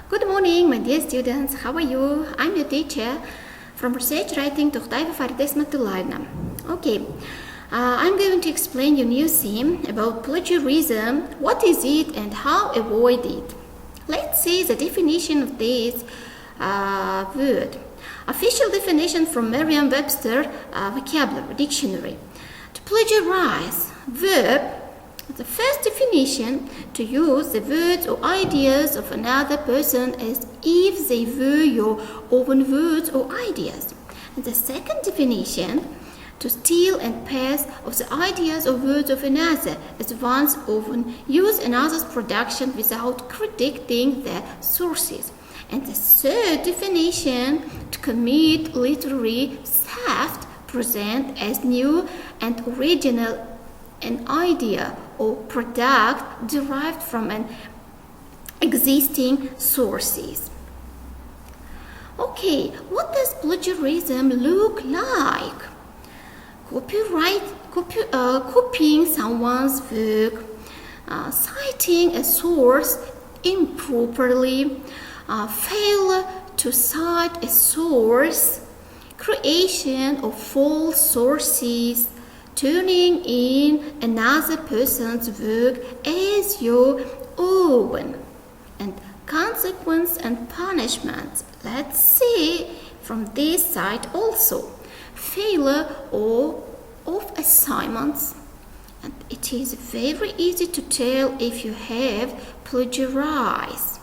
Good morning, my dear students. How are you? I'm your teacher from research writing Okay, I'm going to explain your new theme about plagiarism. What is it and how avoid it? Let's see the definition of this word. Official definition from Merriam-Webster vocabulary dictionary. To plagiarize, verb. The first definition, to use the words or ideas of another person as if they were your own words or ideas. And the second definition, to steal and pass of the ideas or words of another as one's own, use another's production without crediting their sources. And the third definition, to commit literary theft, present as new and original an idea or product derived from an existing sources. Okay, what does plagiarism look like? Copying someone's work, citing a source improperly, failure to cite a source, creation of false sources, turning in another person's work as your own, and consequence and punishments. Let's see from this side also. Failure of assignments, and it is very easy to tell if you have plagiarized.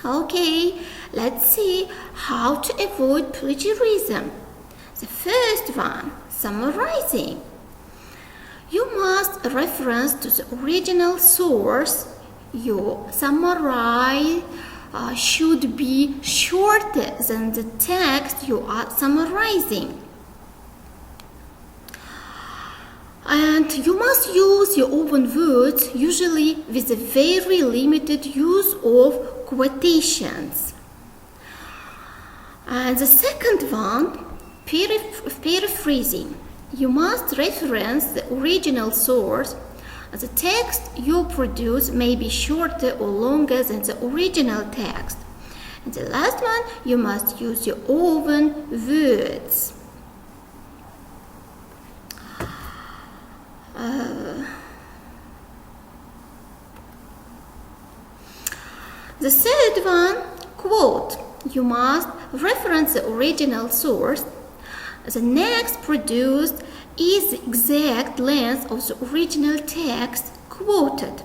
Okay, let's see how to avoid plagiarism. The first one, summarizing. You must reference to the original source. Your summary should be shorter than the text you are summarizing. And you must use your own words, usually with a very limited use of quotations. And the second one, paraphrasing. You must reference the original source. The text you produce may be shorter or longer than the original text. And the last one, you must use your own words. The third one, quote. You must reference the original source. The next produced is the exact length of the original text quoted,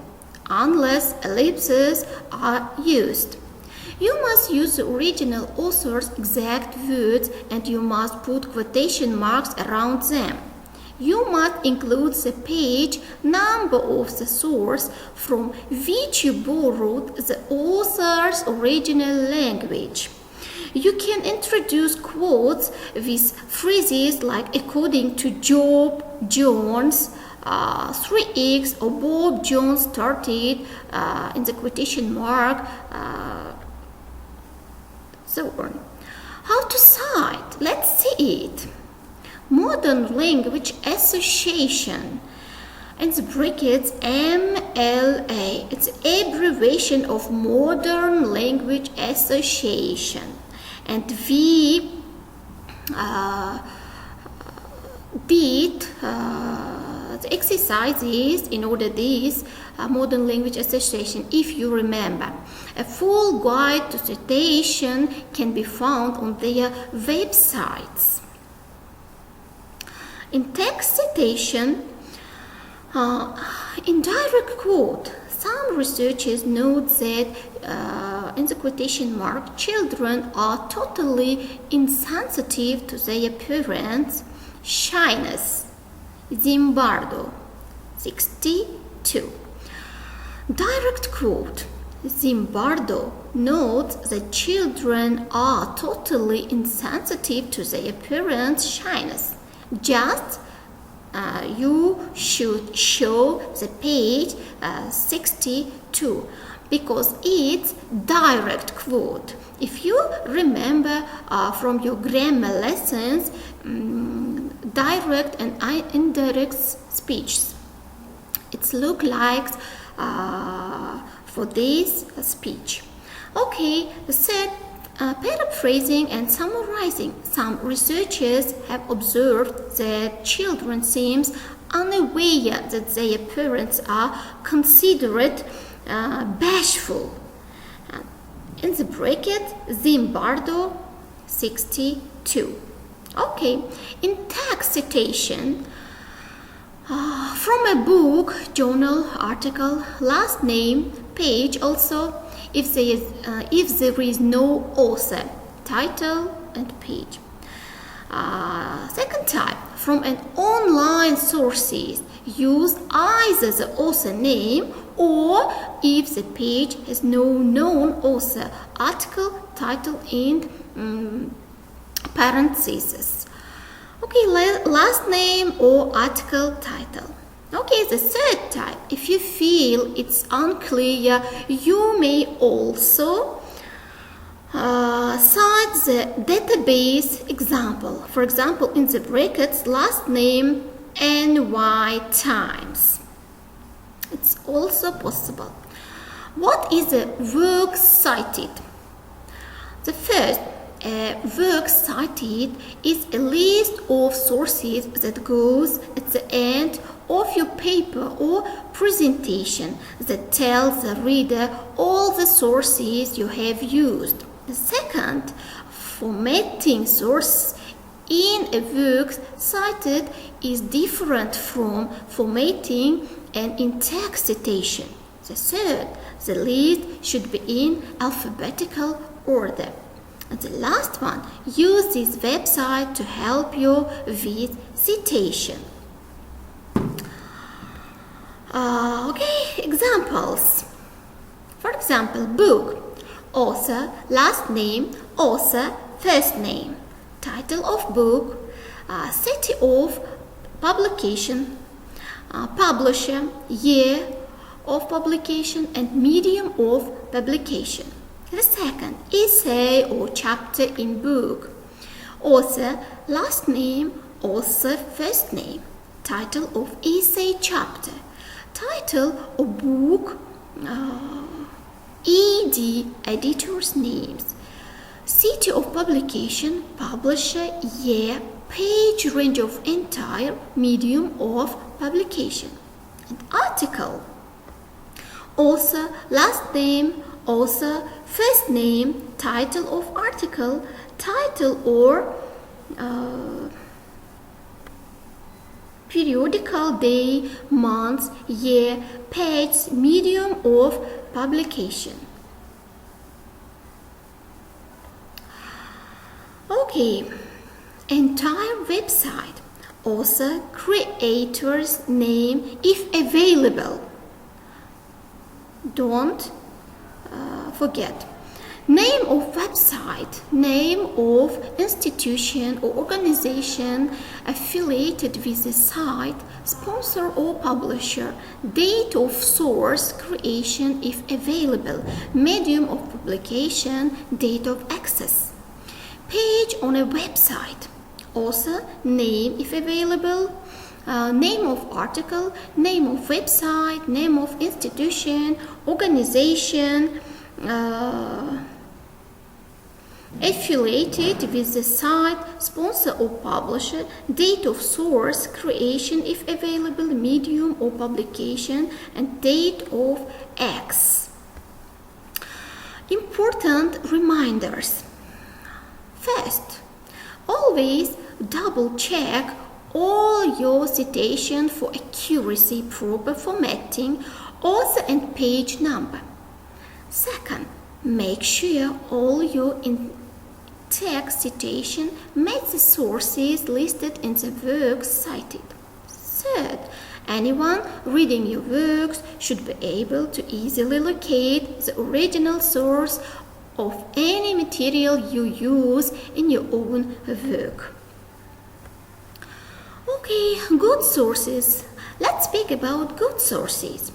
unless ellipses are used. You must use the original author's exact words and you must put quotation marks around them. You must include the page number of the source from which you borrowed the author's original language. You can introduce quotes with phrases like according to Job Jones, 3x, or Bob Jones started in the quotation mark, so on. How to cite? Let's see it. Modern Language Association, in the brackets MLA. It's abbreviation of Modern Language Association. And we did the exercises in order this Modern Language Association, if you remember. A full guide to citation can be found on their websites. In text citation, indirect quote. Some researchers note that in the quotation mark, children are totally insensitive to their parents' shyness. Zimbardo, 62. Direct quote. Zimbardo notes that children are totally insensitive to their parents' shyness. Just you should show the page 62 because it's direct quote. If you remember from your grammar lessons, direct and indirect speech, it looks like for this speech. Okay, the third, paraphrasing and summarizing. Some researchers have observed that children seem unaware that their parents are considered bashful. In the bracket, Zimbardo 62. Okay, in text citation, from a book, journal, article, last name, page also, if there is no author, title and page. Second type, from an online sources, use either the author name or if the page has no known author, article, title in parentheses. Okay, last name or article title. Okay, the third type, if you feel it's unclear, you may also cite the database example. For example, in the brackets, last name NY times. It's also possible. What is a work cited? The first, work cited is a list of sources that goes at the end of your paper or presentation that tells the reader all the sources you have used. The second, formatting source in a work cited is different from formatting and in text citation. The third, the list should be in alphabetical order. And the last one, use this website to help you with citation. Okay, examples. For example, book, author, last name, author, first name, title of book, city of publication, publisher, year of publication, and medium of publication. The second, essay or chapter in book, author, last name, author, first name, title of essay chapter, title of book, editors' names, city of publication, publisher, year, page range of entire, medium of publication. And article, author, last name, author, first name, title of article, title or periodical, day, month, year, page, medium of publication. Okay, entire website, author, creator's name if available. Don't forget. Name of website, name of institution or organization affiliated with the site, sponsor or publisher, date of source, creation if available, medium of publication, date of access. Page on a website, author, name if available, name of article, name of website, name of institution, organization, affiliated with the site, sponsor or publisher, date of source, creation if available, medium or publication, and date of X. Important reminders. First, always double check all your citation for accuracy, proper formatting, author and page number. Second, make sure all your in-text citation match the sources listed in the works cited. Third, anyone reading your works should be able to easily locate the original source of any material you use in your own work. Okay, good sources. Let's speak about good sources.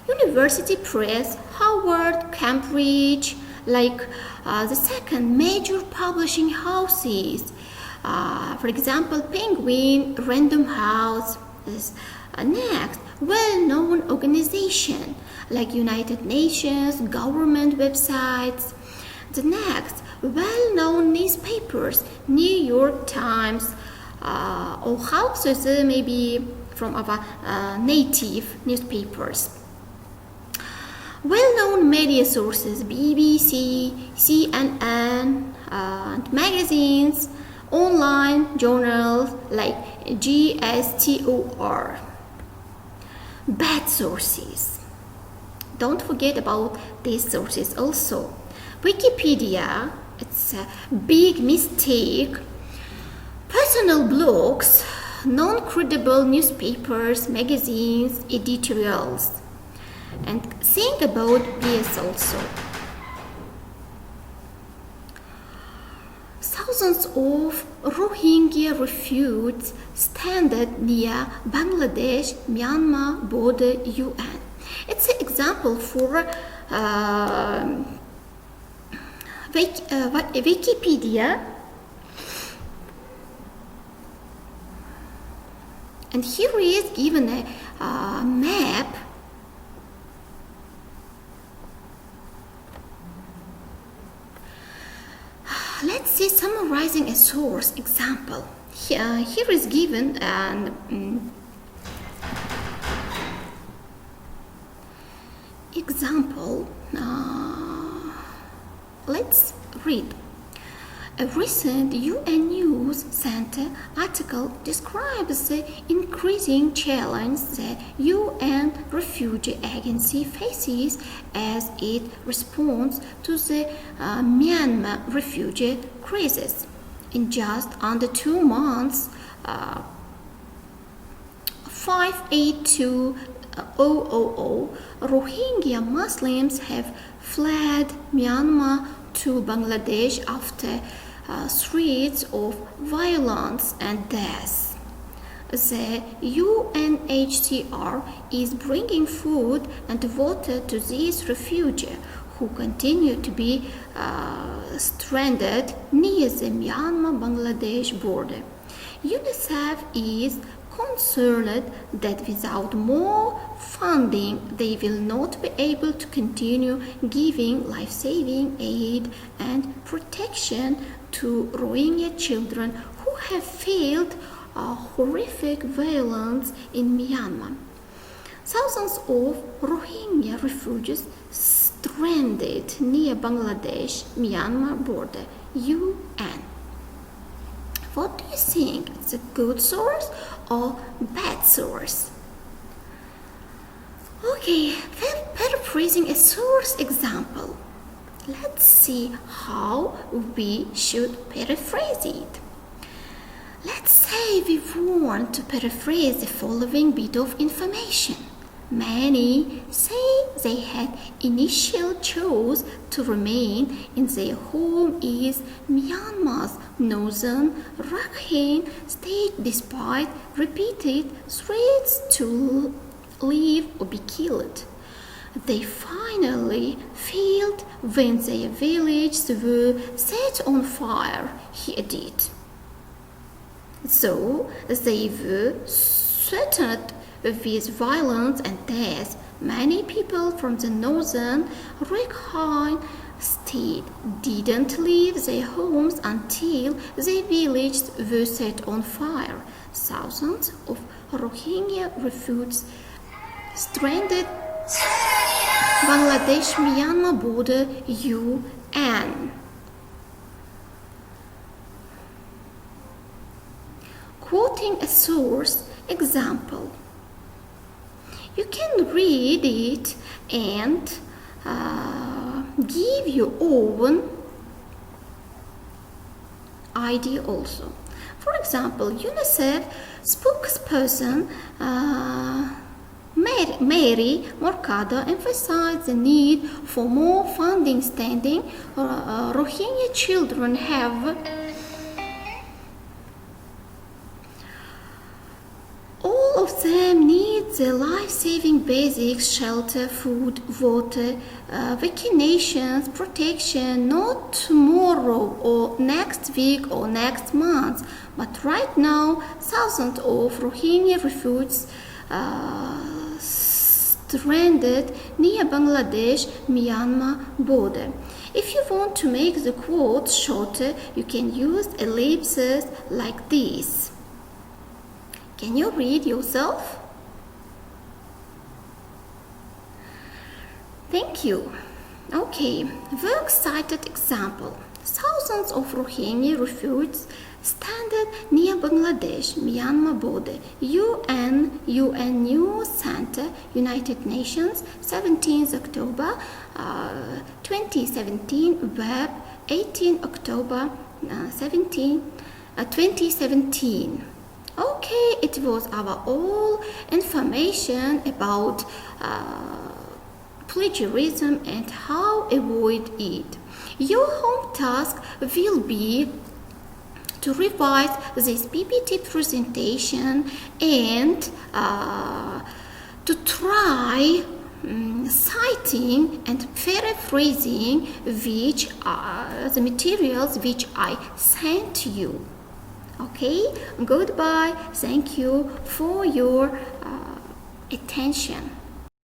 University Press, Harvard, Cambridge, like the second major publishing houses. For example, Penguin, Random House is next, well-known organization. like United Nations, government websites. The next, well-known newspapers, New York Times, or houses maybe from our native newspapers. Well-known media sources, BBC, CNN, and magazines, online journals like GSTOR. Bad sources. Don't forget about these sources also. Wikipedia, it's a big mistake. Personal blogs, non-credible newspapers, magazines, editorials. And think about this also. Thousands of Rohingya refugees stranded near Bangladesh, Myanmar border UN. It's an example for Wikipedia. And here is given a map. Let's see summarizing a source example. Here is given an example. Let's read. A recent UN News Center article describes the increasing challenge the UN Refugee Agency faces as it responds to the Myanmar refugee crisis. In just under 2 months, 582,000 Rohingya Muslims have fled Myanmar to Bangladesh after threats of violence and death. The UNHCR is bringing food and water to these refugees who continue to be stranded near the Myanmar-Bangladesh border. UNICEF is concerned that without more funding, they will not be able to continue giving life-saving aid and protection to Rohingya children who have faced horrific violence in Myanmar. Thousands of Rohingya refugees stranded near Bangladesh-Myanmar border, UN. What do you think? It's a good source or bad source? Okay, paraphrasing a source example. Let's see how we should paraphrase it. Let's say we want to paraphrase the following bit of information. Many say they had initially chose to remain in their home is Myanmar's northern Rakhine state despite repeated threats to leave or be killed. They finally failed when their villages were set on fire, he added. So they were threatened with violence and death. Many people from the northern Rakhine state didn't leave their homes until their villages were set on fire. Thousands of Rohingya refugees stranded Bangladesh-Myanmar border, UN. Quoting a source example. You can read it and give your own idea also. For example, UNICEF spokesperson Mary Mercado emphasized the need for more funding stating Rohingya children have all of them need the life-saving basics, shelter, food, water, vaccinations, protection, not tomorrow or next week or next month, but right now. Thousands of Rohingya refugees stranded near Bangladesh-Myanmar border. If you want to make the quote shorter, you can use ellipses like this. Can you read yourself? Thank you. Okay, works cited example. Thousands of Rohingya refugees stranded near Bangladesh-Myanmar border. UN News Center, United Nations, 17th October 2017, web 18 October 2017. Okay, it was our all information about plagiarism and how avoid it. Your home task will be to revise this PPT presentation and to try citing and paraphrasing which are the materials which I sent you. Okay, goodbye. Thank you for your attention.